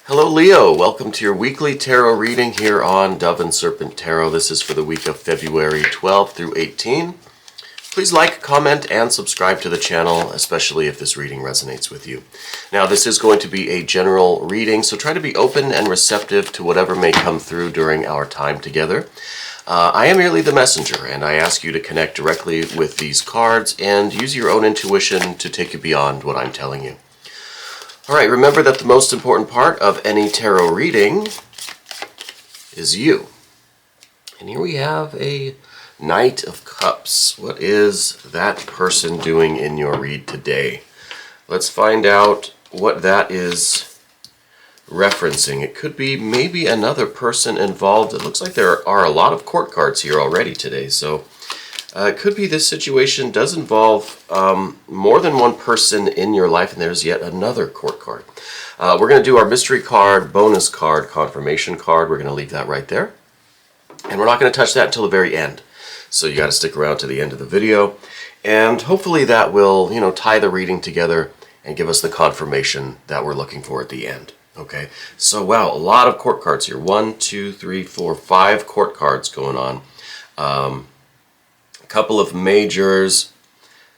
Hello Leo, welcome to your weekly tarot reading here on Dove and Serpent Tarot. This is for the week of February 12th through 18. Please like, comment, and subscribe to the channel, especially if this reading resonates with you. Now, this is going to be a general reading, so try to be open and receptive to whatever may come through during our time together. I am merely the messenger, and I ask you to connect directly with these cards and use your own intuition to take you beyond what I'm telling you. All right, remember that the most important part of any tarot reading is you. And here we have a Knight of Cups. What is that person doing in your read today? Let's find out what that is referencing. It could be maybe another person involved. It looks like there are a lot of court cards here already today, so it could be this situation does involve more than one person in your life, and there's yet another court card. We're going to do our mystery card, bonus card, confirmation card. We're going to leave that right there. And we're not going to touch that until the very end. So you got to stick around to the end of the video. And hopefully that will, tie the reading together and give us the confirmation that we're looking for at the end. Okay, so wow, a lot of court cards here. 1, 2, 3, 4, 5 court cards going on. A couple of majors,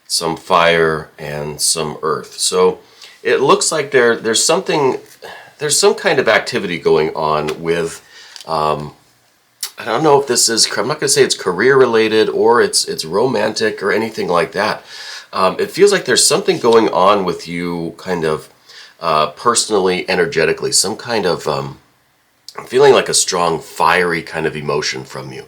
some fire, and some earth. So it looks like there's some kind of activity going on with, I don't know if this is, I'm not going to say it's career related or it's romantic or anything like that. It feels like there's something going on with you kind of personally, energetically, some kind of, I'm feeling like a strong, fiery kind of emotion from you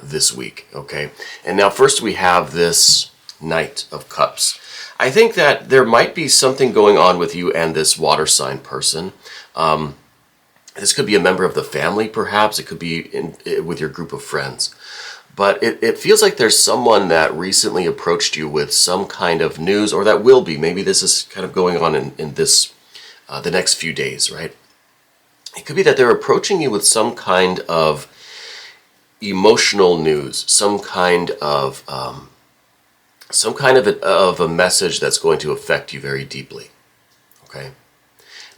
this week, okay? And now first we have this Knight of Cups. I think that there might be something going on with you and this water sign person. This could be a member of the family, perhaps. It could be with your group of friends. But it feels like there's someone that recently approached you with some kind of news, or that will be. Maybe this is kind of going on in this the next few days, right? It could be that they're approaching you with some kind of emotional news, some kind of a message that's going to affect you very deeply. Okay.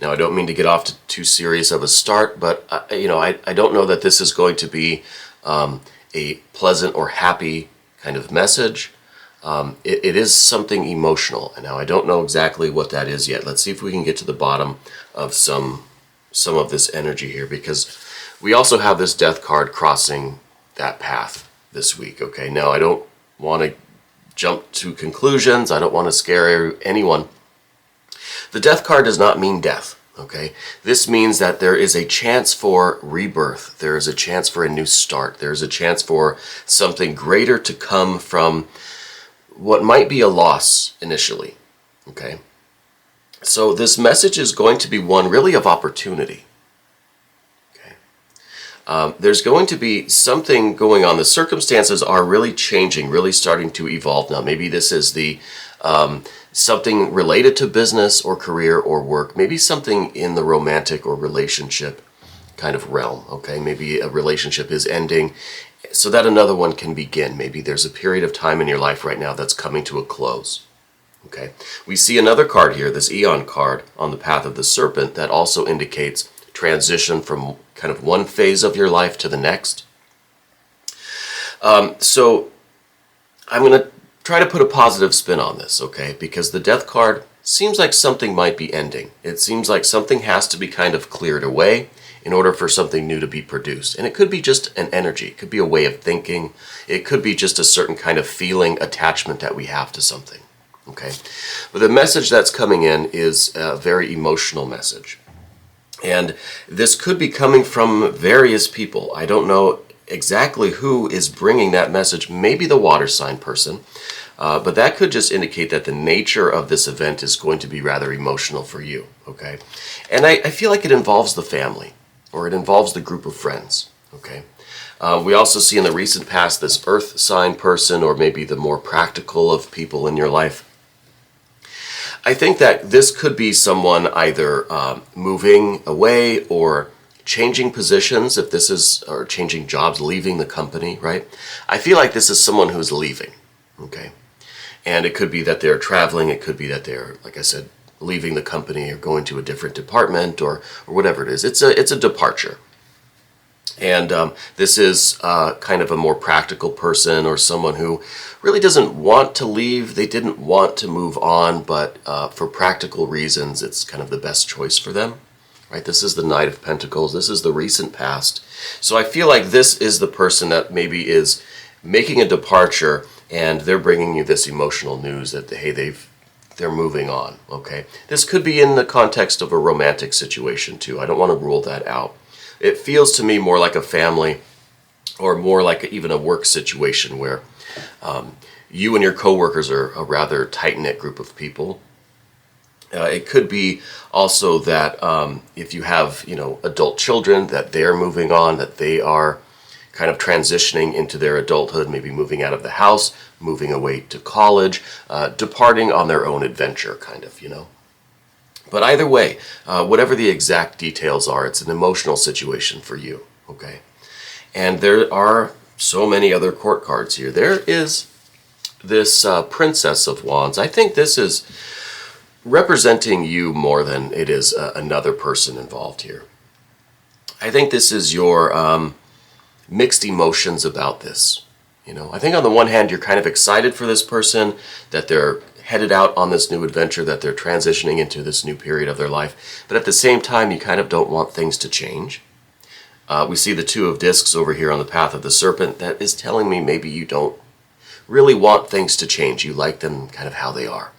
Now, I don't mean to get off to too serious of a start, but I don't know that this is going to be a pleasant or happy kind of message. It is something emotional, and now I don't know exactly what that is yet. Let's see if we can get to the bottom of some of this energy here, because we also have this Death card crossing that path this week. Okay, now I don't want to jump to conclusions. I don't want to scare anyone. The Death card does not mean death. Okay, this means that there is a chance for rebirth. There is a chance for a new start. There is a chance for something greater to come from what might be a loss initially. Okay, so this message is going to be one really of opportunity. Okay, there's going to be something going on. The circumstances are really changing, really starting to evolve now. Maybe this is the something related to business or career or work, maybe something in the romantic or relationship kind of realm, okay? Maybe a relationship is ending so that another one can begin. Maybe there's a period of time in your life right now that's coming to a close, okay? We see another card here, this Eon card on the path of the Serpent, that also indicates transition from kind of one phase of your life to the next. So I'm going to try to put a positive spin on this, okay? Because the Death card seems like something might be ending. It seems like something has to be kind of cleared away in order for something new to be produced. And it could be just an energy. It could be a way of thinking. It could be just a certain kind of feeling, attachment that we have to something, okay? But the message that's coming in is a very emotional message. And this could be coming from various people. I don't know exactly who is bringing that message. Maybe the water sign person. But that could just indicate that the nature of this event is going to be rather emotional for you, okay? And I feel like it involves the family, or it involves the group of friends, okay? We also see in the recent past this earth sign person, or maybe the more practical of people in your life. I think that this could be someone either moving away or changing positions, if this is, or changing jobs, leaving the company, right? I feel like this is someone who's leaving, okay? And it could be that they're traveling, it could be that they're, like I said, leaving the company or going to a different department or whatever it is. It's a departure. And this is kind of a more practical person or someone who really doesn't want to leave. They didn't want to move on, but for practical reasons, it's kind of the best choice for them. Right? This is the Knight of Pentacles. This is the recent past. So I feel like this is the person that maybe is making a departure, and they're bringing you this emotional news that, hey, they're moving on. Okay, this could be in the context of a romantic situation too. I don't want to rule that out. It feels to me more like a family, or more like even a work situation where you and your coworkers are a rather tight-knit group of people. It could be also that if you have, adult children, that they're moving on, that they are kind of transitioning into their adulthood, maybe moving out of the house, moving away to college, departing on their own adventure, kind of, But either way, whatever the exact details are, it's an emotional situation for you, okay? And there are so many other court cards here. There is this Princess of Wands. I think this is representing you more than it is another person involved here. I think this is your mixed emotions about this. I think on the one hand, you're kind of excited for this person, that they're headed out on this new adventure, that they're transitioning into this new period of their life. But at the same time, you kind of don't want things to change. We see the Two of Discs over here on the path of the Serpent. That is telling me maybe you don't really want things to change. You like them kind of how they are.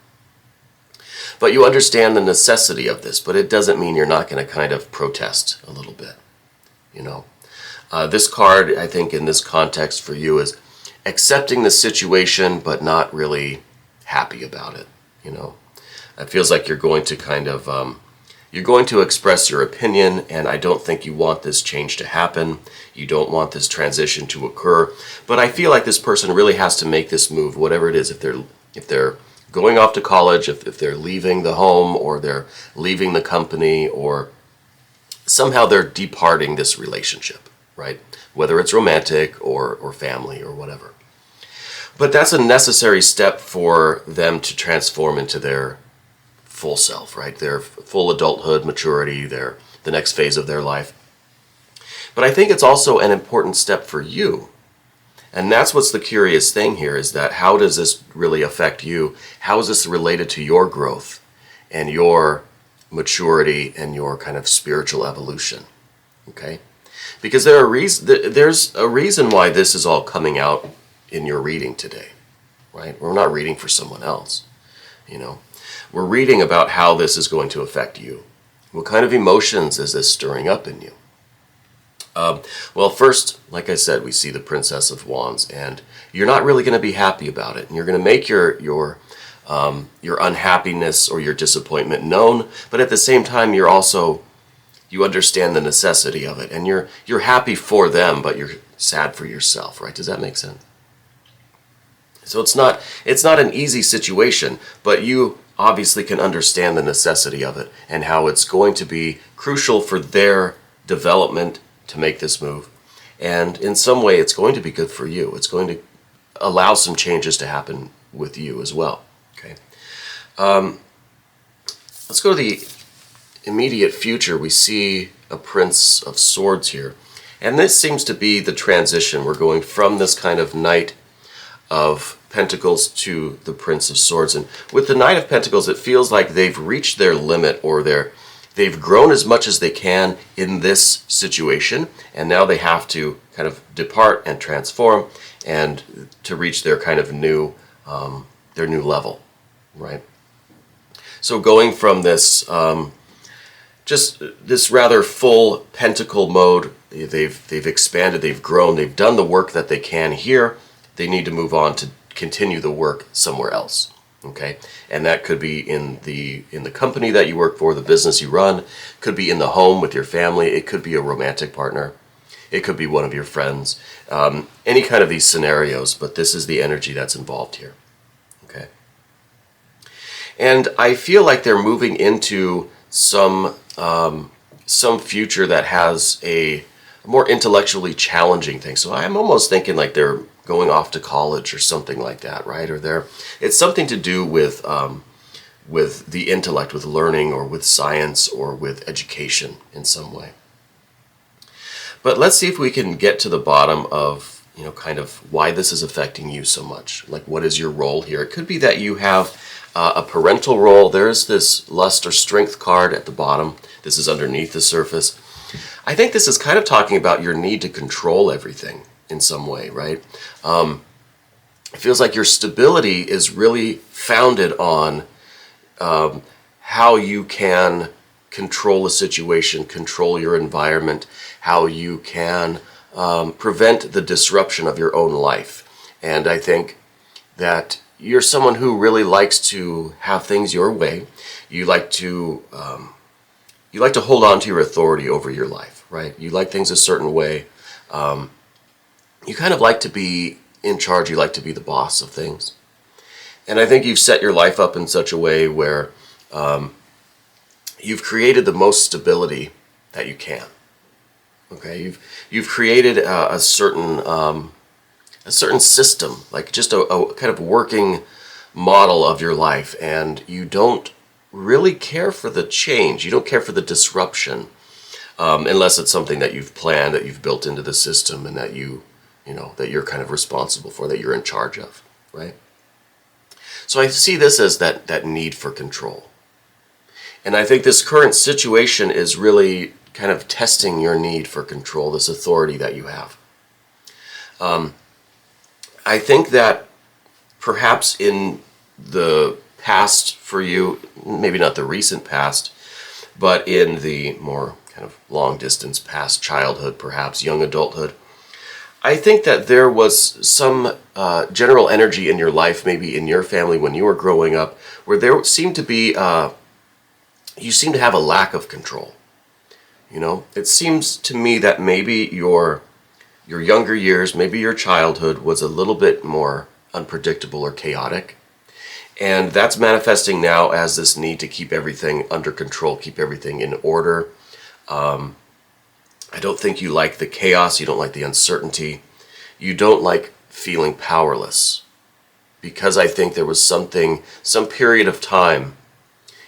But you understand the necessity of this, but it doesn't mean you're not going to kind of protest a little bit, This card, I think, in this context for you is accepting the situation, but not really happy about it, It feels like you're going to kind of, you're going to express your opinion, and I don't think you want this change to happen. You don't want this transition to occur, but I feel like this person really has to make this move, whatever it is, if they're going off to college, if they're leaving the home, or they're leaving the company, or somehow they're departing this relationship, right? Whether it's romantic or family or whatever. But that's a necessary step for them to transform into their full self, right? Their full adulthood, maturity, the next phase of their life. But I think it's also an important step for you. And that's what's the curious thing here, is that how does this really affect you? How is this related to your growth and your maturity and your kind of spiritual evolution? Okay? Because there's a reason why this is all coming out in your reading today, right? We're not reading for someone else, We're reading about how this is going to affect you. What kind of emotions is this stirring up in you? Well, first, like I said, we see the Princess of Wands, and you're not really going to be happy about it. And you're going to make your unhappiness or your disappointment known, but at the same time, you understand the necessity of it, and you're happy for them, but you're sad for yourself, right? Does that make sense? So it's not an easy situation, but you obviously can understand the necessity of it and how it's going to be crucial for their development to make this move. And in some way, it's going to be good for you. It's going to allow some changes to happen with you as well. Okay. Let's go to the immediate future. We see a Prince of Swords here. And this seems to be the transition. We're going from this kind of Knight of Pentacles to the Prince of Swords. And with the Knight of Pentacles, it feels like they've reached their limit, or they've grown as much as they can in this situation, and now they have to kind of depart and transform and to reach their kind of new level, right? So going from this just this rather full pentacle mode, they've expanded, they've grown, they've done the work that they can here. They need to move on to continue the work somewhere else. Okay, and that could be in the company that you work for, the business you run, could be in the home with your family, it could be a romantic partner, it could be one of your friends, any kind of these scenarios, but this is the energy that's involved here. Okay, and I feel like they're moving into some future that has a more intellectually challenging thing. So I'm almost thinking like they're going off to college or something like that, right? Or it's something to do with the intellect, with learning, or with science, or with education in some way. But let's see if we can get to the bottom of, kind of why this is affecting you so much. Like, what is your role here? It could be that you have a parental role. There's this lust or strength card at the bottom. This is underneath the surface. I think this is kind of talking about your need to control everything in some way, right? It feels like your stability is really founded on how you can control a situation, control your environment, how you can prevent the disruption of your own life. And I think that you're someone who really likes to have things your way. You like to hold on to your authority over your life, right? You like things a certain way. You kind of like to be in charge. You like to be the boss of things. And I think you've set your life up in such a way where you've created the most stability that you can. Okay, you've created a certain system, like just a kind of working model of your life, and you don't really care for the change. You don't care for the disruption, unless it's something that you've planned, that you've built into the system, and that that you're kind of responsible for, that you're in charge of, right? So I see this as that need for control. And I think this current situation is really kind of testing your need for control, this authority that you have. I think that perhaps in the past for you, maybe not the recent past, but in the more kind of long distance past, childhood, perhaps young adulthood, I think that there was some general energy in your life, maybe in your family when you were growing up, where there seemed to be, you seem to have a lack of control. It seems to me that maybe your younger years, maybe your childhood was a little bit more unpredictable or chaotic. And that's manifesting now as this need to keep everything under control, keep everything in order. I don't think you like the chaos. You don't like the uncertainty. You don't like feeling powerless. Because I think there was some period of time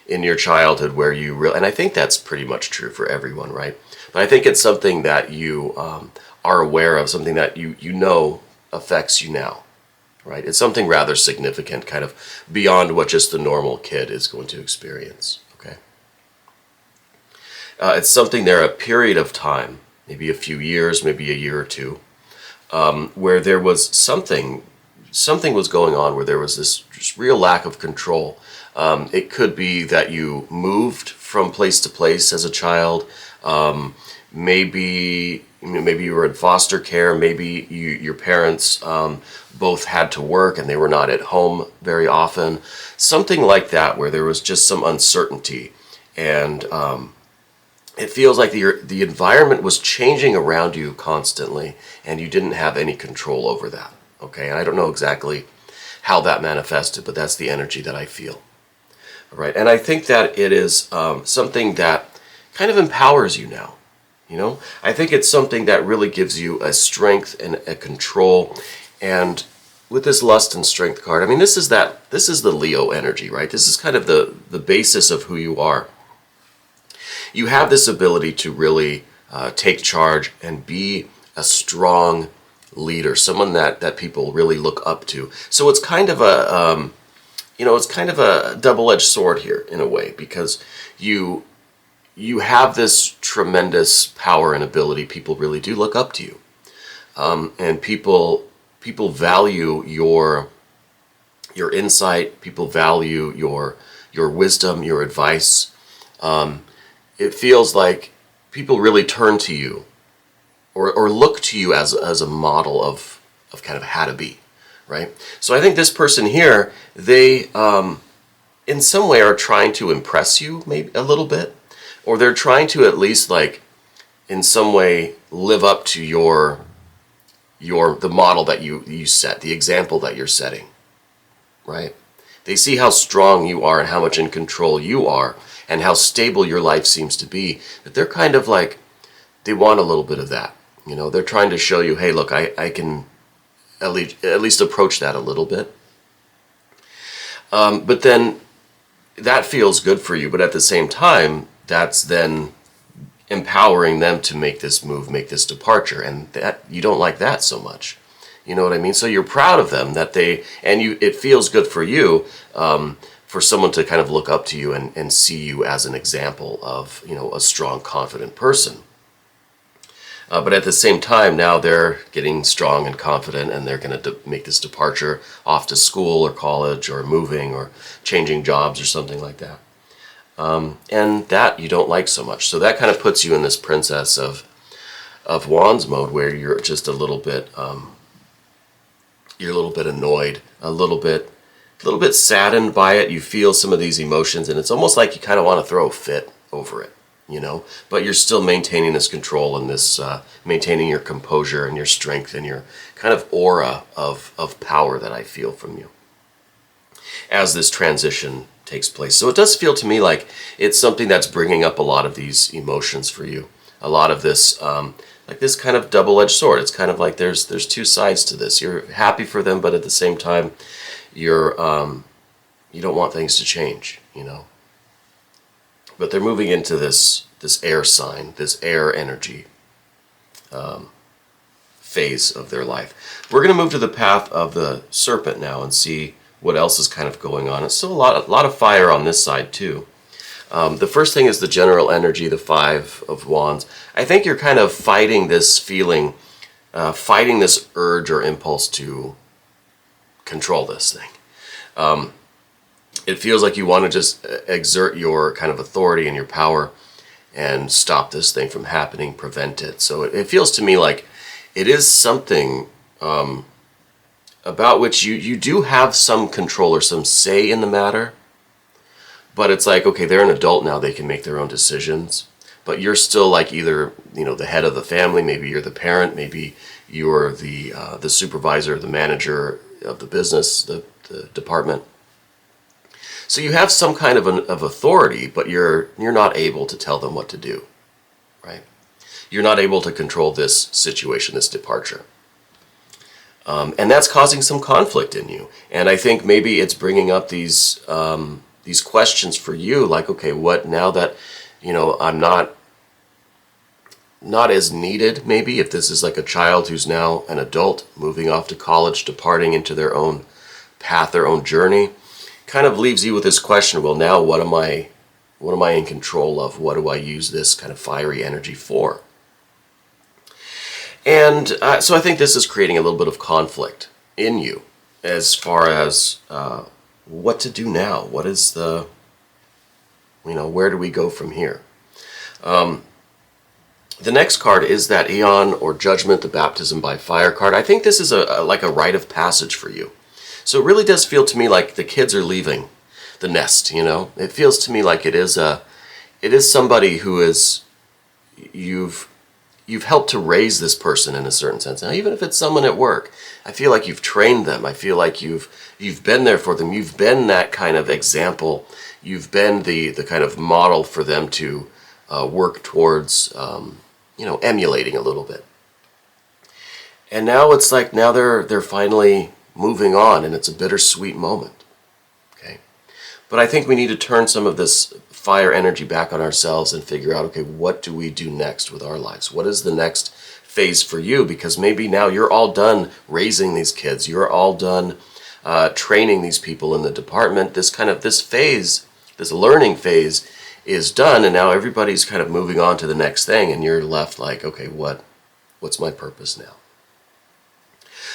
in your childhood where you really, and I think that's pretty much true for everyone, right? But I think it's something that you are aware of, something that you know affects you now, right? It's something rather significant, kind of beyond what just the normal kid is going to experience, okay? It's something there, a period of time, maybe a few years, maybe a year or two, where there was something was going on, where there was this just real lack of control. It could be that you moved from place to place as a child. Maybe you were in foster care. Maybe your parents both had to work and they were not at home very often. Something like that, where there was just some uncertainty, and it feels like the environment was changing around you constantly, and you didn't have any control over that. Okay, and I don't know exactly how that manifested, but that's the energy that I feel. All right, and I think that it is something that kind of empowers you now. I think it's something that really gives you a strength and a control. And with this lust and strength card, I mean, this is the Leo energy, right? This is kind of the basis of who you are. You have this ability to really take charge and be a strong leader, someone that people really look up to. So it's kind of a double-edged sword here in a way, because you have this tremendous power and ability. People really do look up to you, and people value your insight. People value your wisdom, your advice. It feels like people really turn to you, or look to you as a model of kind of how to be, right? So I think this person here, they in some way are trying to impress you, maybe a little bit, or they're trying to at least, like, in some way live up to the model that you set, the example that you're setting, right? They see how strong you are and how much in control you are and how stable your life seems to be, that they're kind of like, they want a little bit of that. They're trying to show you, hey, look, I can at least approach that a little bit. But then that feels good for you, but at the same time, that's then empowering them to make this move, make this departure, and that you don't like that so much. You know what I mean? So you're proud of them that it feels good for you, for someone to kind of look up to you and see you as an example of, a strong, confident person. But at the same time, now they're getting strong and confident, and they're going to make this departure off to school or college or moving or changing jobs or something like that. And that you don't like so much. So that kind of puts you in this Princess of Wands mode, where you're just a little bit, you're a little bit annoyed, a little bit saddened by it. You feel some of these emotions, and it's almost like you kind of want to throw a fit over it, but you're still maintaining this control and this, maintaining your composure and your strength and your kind of aura of power that I feel from you as this transition takes place. So it does feel to me like it's something that's bringing up a lot of these emotions for you. A lot of this, like this kind of double-edged sword. It's kind of like there's two sides to this. You're happy for them, but at the same time, you don't want things to change, But they're moving into this air sign, this air energy phase of their life. We're going to move to the path of the Serpent now and see what else is kind of going on. It's still a lot of fire on this side too. The first thing is the general energy, the Five of Wands. I think you're kind of fighting this feeling, fighting this urge or impulse to control this thing. It feels like you want to just exert your kind of authority and your power and stop this thing from happening, prevent it. So it feels to me like it is something about which you do have some control or some say in the matter, but it's like, okay, they're an adult now, they can make their own decisions, but you're still like either, the head of the family, maybe you're the parent, maybe you're the supervisor, the manager of the business, the department. So you have some kind of authority, but you're not able to tell them what to do, right? You're not able to control this situation, this departure. And that's causing some conflict in you. And I think maybe it's bringing up these questions for you, like, okay, what now that, I'm not as needed, maybe, if this is like a child who's now an adult, moving off to college, departing into their own path, their own journey, kind of leaves you with this question, well, now what am I in control of? What do I use this kind of fiery energy for? And so I think this is creating a little bit of conflict in you as far as what to do now. What is where do we go from here? The next card is that Aeon or Judgment, the Baptism by Fire card. I think this is like a rite of passage for you. So it really does feel to me like the kids are leaving the nest, It feels to me like it is somebody who is, you've helped to raise this person in a certain sense. Now, even if it's someone at work, I feel like you've trained them. I feel like you've been there for them. You've been that kind of example. You've been the kind of model for them to work towards, emulating a little bit. And now it's like they're finally moving on, and it's a bittersweet moment. Okay, but I think we need to turn some of this fire energy back on ourselves and figure out, okay, what do we do next with our lives? What is the next phase for you? Because maybe now you're all done raising these kids. You're all done training these people in the department. This phase, this learning phase is done, and now everybody's kind of moving on to the next thing, and you're left like, okay, what's my purpose now?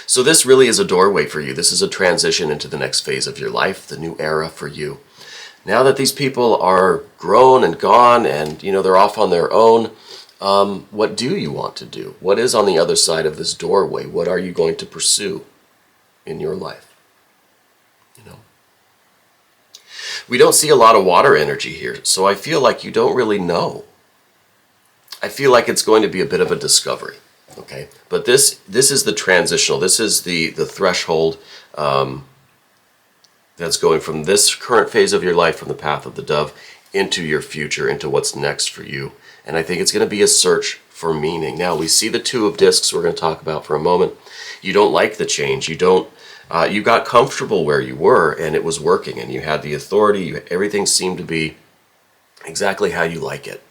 So this really is a doorway for you. This is a transition into the next phase of your life, the new era for you. Now that these people are grown and gone and, they're off on their own, what do you want to do? What is on the other side of this doorway? What are you going to pursue in your life? We don't see a lot of water energy here, so I feel like you don't really know. I feel like it's going to be a bit of a discovery, okay? But this is the transitional. This is the threshold that's going from this current phase of your life, from the path of the dove, into your future, into what's next for you. And I think it's going to be a search for meaning. Now, we see the Two of Discs we're going to talk about for a moment. You don't like the change. You don't You got comfortable where you were, and it was working, and you had the authority. Everything seemed to be exactly how you like it.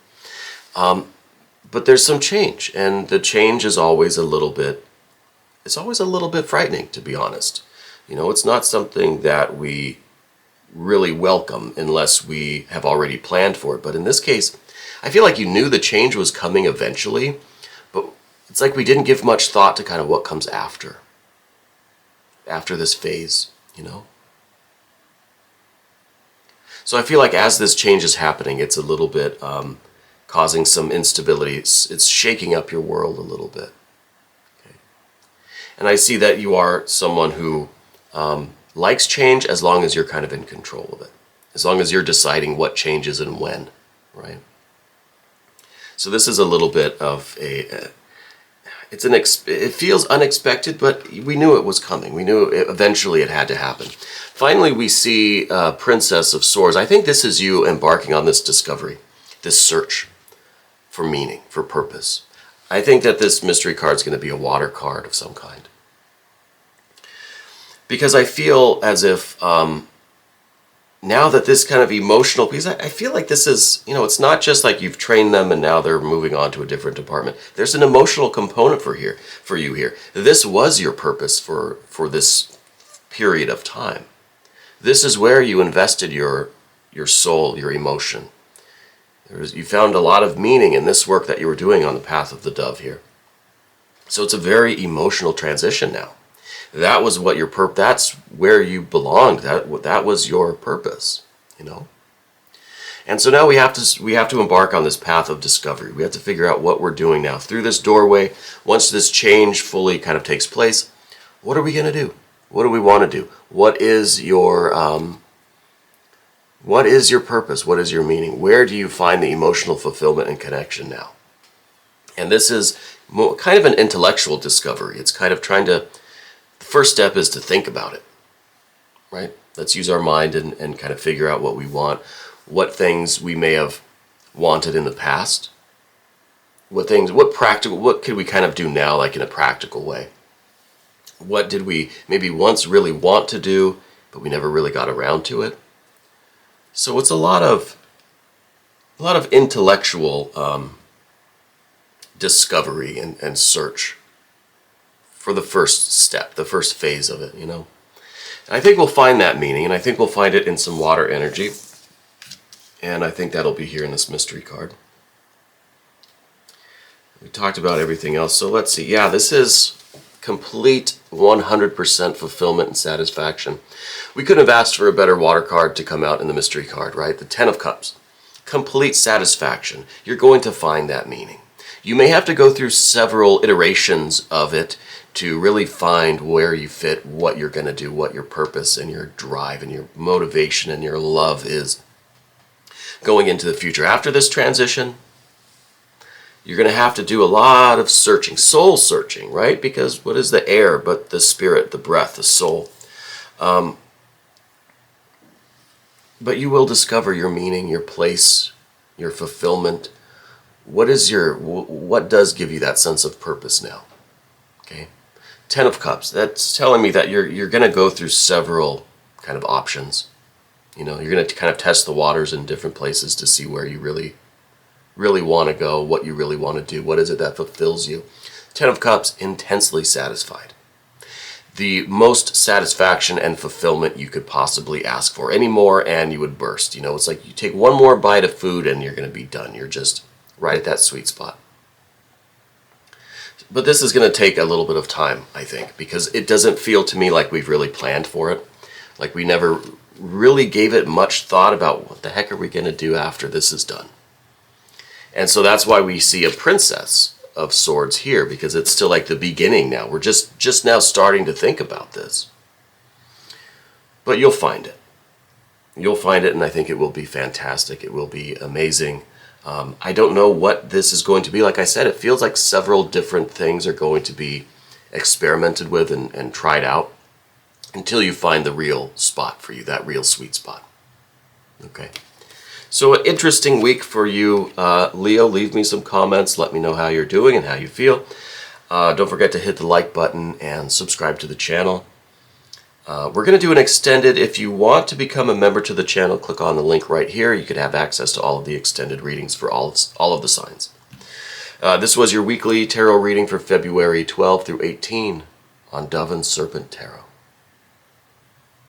But there's some change, and the change is always a little bit, it's always a little bit frightening, to be honest. You know, it's not something that we really welcome unless we have already planned for it. But in this case, I feel like you knew the change was coming eventually, but it's like we didn't give much thought to kind of what comes after this phase, you know? So I feel like as this change is happening, it's a little bit causing some instability. It's shaking up your world a little bit. Okay. And I see that you are someone who likes change as long as you're kind of in control of it. As long as you're deciding what changes and when, right? So this is a little bit of a... it feels unexpected, but we knew it was coming. We knew eventually it had to happen. Finally, we see Princess of Swords. I think this is you embarking on this discovery, this search for meaning, for purpose. I think that this mystery card is going to be a water card of some kind. Because I feel as if now that this kind of emotional piece, I feel like this is, you know, it's not just like you've trained them and now they're moving on to a different department. There's an emotional component for you here. This was your purpose for this period of time. This is where you invested your soul, your emotion. You found a lot of meaning in this work that you were doing on the path of the dove here. So it's a very emotional transition now. That was what your that's where you belonged. That was your purpose, you know. And so now we have to embark on this path of discovery. We have to figure out what we're doing now through this doorway. Once this change fully kind of takes place, what are we going to do? What do we want to do? What is your purpose? What is your meaning? Where do you find the emotional fulfillment and connection now? And this is kind of an intellectual discovery. It's kind of trying to... The first step is to think about it, right? Let's use our mind and kind of figure out what we want, what things we may have wanted in the past, what could we kind of do now, like in a practical way? What did we maybe once really want to do, but we never really got around to it? So it's a lot of intellectual discovery and search for the first step, the first phase of it, you know. And I think we'll find that meaning, and I think we'll find it in some water energy. And I think that'll be here in this mystery card. We talked about everything else, so let's see. Yeah, this is complete 100% fulfillment and satisfaction. We couldn't have asked for a better water card to come out in the mystery card, right? The Ten of Cups. Complete satisfaction. You're going to find that meaning. You may have to go through several iterations of it to really find where you fit, what you're going to do, what your purpose and your drive and your motivation and your love is going into the future. After this transition, you're going to have to do a lot of searching, soul searching, right? Because what is the air but the spirit, the breath, the soul? But you will discover your meaning, your place, your fulfillment. What does give you that sense of purpose now? Okay. Ten of Cups, that's telling me that you're going to go through several kind of options. You know, you're going to kind of test the waters in different places to see where you really want to go, what you really want to do, what is it that fulfills you. Ten of Cups, intensely satisfied. The most satisfaction and fulfillment you could possibly ask for. Any more and you would burst. You know, it's like you take one more bite of food and you're going to be done. You're just right at that sweet spot. But this is going to take a little bit of time, I think, because it doesn't feel to me like we've really planned for it. Like we never really gave it much thought about what the heck are we going to do after this is done. And so that's why we see a Princess of Swords here, because it's still like the beginning now. We're just now starting to think about this. But you'll find it. You'll find it, and I think it will be fantastic. It will be amazing. I don't know what this is going to be. Like I said, it feels like several different things are going to be experimented with and tried out until you find the real spot for you, that real sweet spot. Okay. So an interesting week for you, Leo. Leave me some comments. Let me know how you're doing and how you feel. Don't forget to hit the like button and subscribe to the channel. We're going to do an extended. If you want to become a member to the channel, click on the link right here. You could have access to all of the extended readings for all of the signs. This was your weekly tarot reading for February 12 through 18 on Dove and Serpent Tarot.